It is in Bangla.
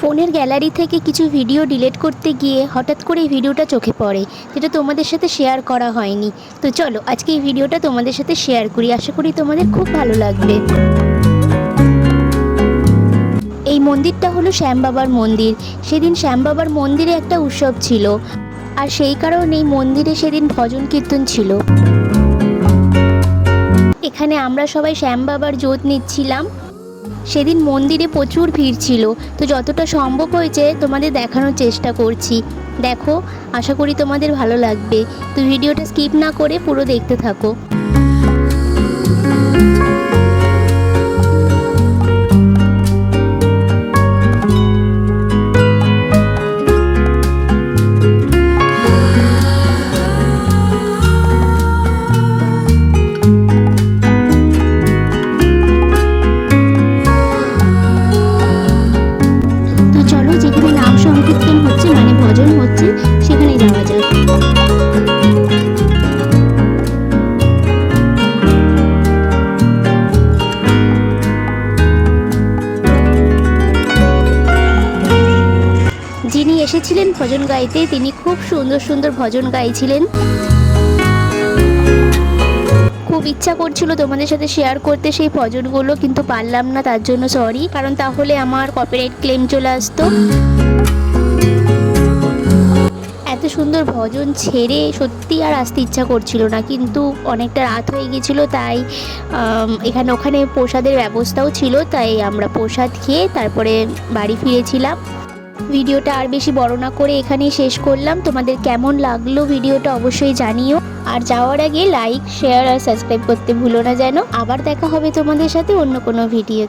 ফোনের গ্যালারি থেকে কিছু ভিডিও ডিলিট করতে গিয়ে হঠাৎ করে এই ভিডিওটা চোখে পড়ে, যেটা তোমাদের সাথে শেয়ার করা হয়নি। তো চলো আজকে এই ভিডিওটা তোমাদের সাথে শেয়ার করি, আশা করি তোমাদের খুব ভালো লাগবে। এই মন্দিরটা হলো শ্যাম বাবার মন্দির। সেদিন শ্যাম বাবার মন্দিরে একটা উৎসব ছিল, আর সেই কারণেই মন্দিরে সেদিন ভজন কীর্তন ছিল। এখানে আমরা সবাই শ্যাম বাবার জোত নিচ্ছিলাম। সেদিন মন্দিরে প্রচুর ভিড় ছিল, তো যতটা সম্ভব হয়েছে তোমাদের দেখানোর চেষ্টা করছি। দেখো, আশা করি তোমাদের ভালো লাগবে। তো ভিডিওটা স্কিপ না করে পুরো দেখতে থাকো। যিনি এসেছিলেন ভজন গাইতে, তিনি খুব সুন্দর সুন্দর ভজন গাইছিলেন। খুব ইচ্ছা করছিল তোমাদের সাথে শেয়ার করতে সেই ভজনগুলো, কিন্তু পারলাম না, তার জন্য সরি, কারণ তাহলে আমার কপিরাইট ক্লেম চলে আসতো। এত সুন্দর ভজন ছেড়ে সত্যি আর আসতে ইচ্ছা করছিল না, কিন্তু অনেকটা রাত হয়ে গিয়েছিল, তাই এখানে ওখানে প্রসাদের ব্যবস্থাও ছিল, তাই আমরা প্রসাদ খেয়ে তারপরে বাড়ি ফিরেছিলাম। ভিডিওটা আর বেশি বড় না করে এখানেই শেষ করলাম। তোমাদের কেমন লাগলো ভিডিওটা অবশ্যই জানিও, আর যাওয়ার আগে লাইক, শেয়ার আর সাবস্ক্রাইব করতে ভুলো না যেন। আবার দেখা হবে তোমাদের সাথে অন্য কোনো ভিডিও।